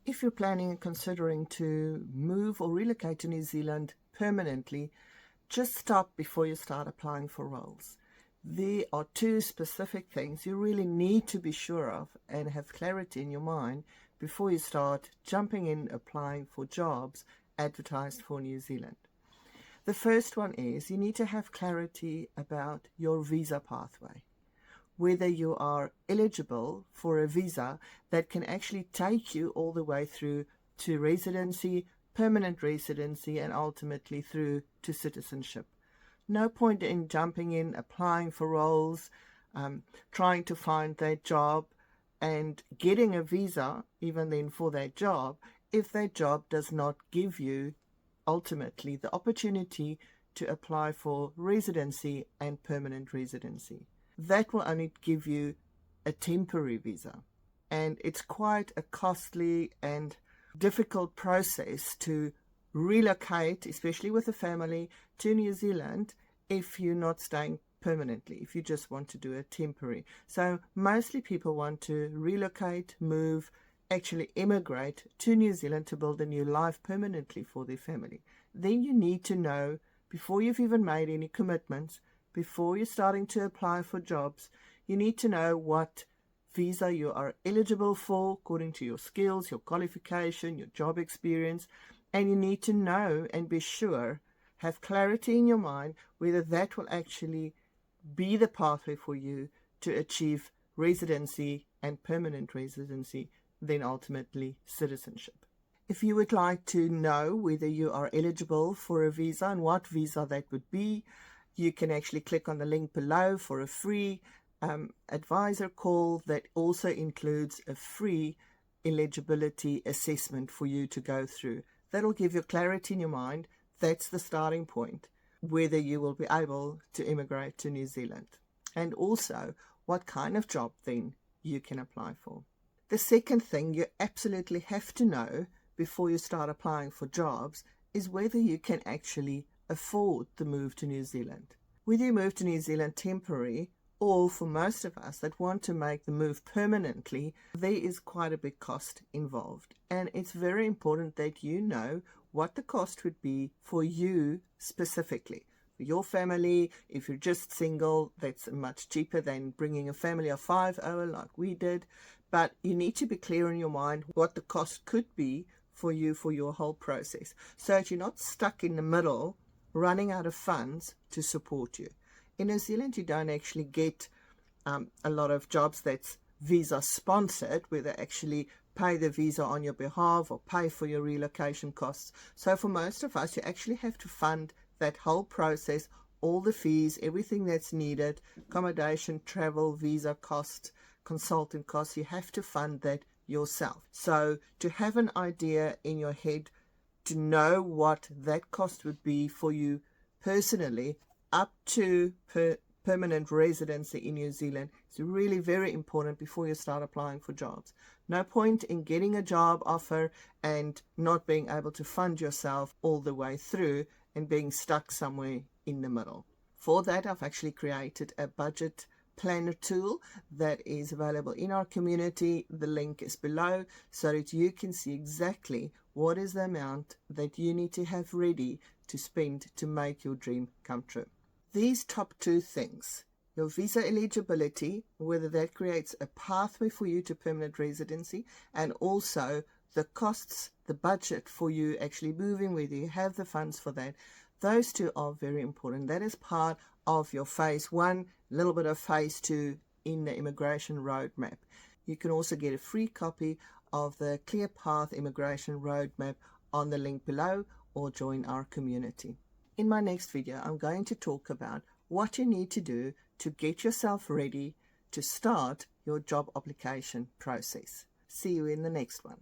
If you're planning and considering to move or relocate to New Zealand permanently, just stop before you start applying for roles. There are two specific things you really need to be sure of and have clarity in your mind before you start jumping in applying for jobs advertised for New Zealand. The first one is you need to have clarity about your visa pathway, whether you are eligible for a visa that can actually take you all the way through to residency, permanent residency, and ultimately through to citizenship. No point in jumping in, applying for roles, trying to find that job and getting a visa, even then for that job, if that job does not give you ultimately the opportunity to apply for residency and permanent residency. That will only give you a temporary visa. And it's quite a costly and difficult process to relocate, especially with a family, to New Zealand if you're not staying permanently, if you just want to do a temporary. So mostly people want to relocate, move, actually immigrate to New Zealand to build a new life permanently for their family. Then you need to know, before you've even made any commitments, before you're starting to apply for jobs, you need to know what visa you are eligible for according to your skills, your qualification, your job experience, and you need to know and be sure, have clarity in your mind whether that will actually be the pathway for you to achieve residency and permanent residency, then ultimately citizenship. If you would like to know whether you are eligible for a visa and what visa that would be, you can actually click on the link below for a free advisor call that also includes a free eligibility assessment for you to go through. That'll give you clarity in your mind. That's the starting point, whether you will be able to immigrate to New Zealand, and also what kind of job then you can apply for. The second thing you absolutely have to know before you start applying for jobs is whether you can actually afford the move to New Zealand. Whether you move to New Zealand temporary, or for most of us that want to make the move permanently, there is quite a big cost involved. And it's very important that you know what the cost would be for you specifically. For your family, if you're just single, that's much cheaper than bringing a family of 5 over like we did. But you need to be clear in your mind what the cost could be for you for your whole process, so that you're not stuck in the middle running out of funds to support you. In New Zealand, you don't actually get a lot of jobs that's visa sponsored, where they actually pay the visa on your behalf or pay for your relocation costs. So for most of us, you actually have to fund that whole process, all the fees, everything that's needed, accommodation, travel, visa costs, consultant costs. You have to fund that yourself. So to have an idea in your head, to know what that cost would be for you personally up to permanent residency in New Zealand is really very important before you start applying for jobs. No point in getting a job offer and not being able to fund yourself all the way through and being stuck somewhere in the middle. For that, I've actually created a budget planner tool that is available in our community. The link is below so that you can see exactly what is the amount that you need to have ready to spend to make your dream come true. These top two things, your visa eligibility, whether that creates a pathway for you to permanent residency, and also the costs, the budget for you actually moving, whether you have the funds for that, those two are very important. That is part of your phase 1, a little bit of phase 2 in the immigration roadmap. You can also get a free copy of the Clear Path Immigration Roadmap on the link below, or join our community. In my next video, I'm going to talk about what you need to do to get yourself ready to start your job application process. See you in the next one.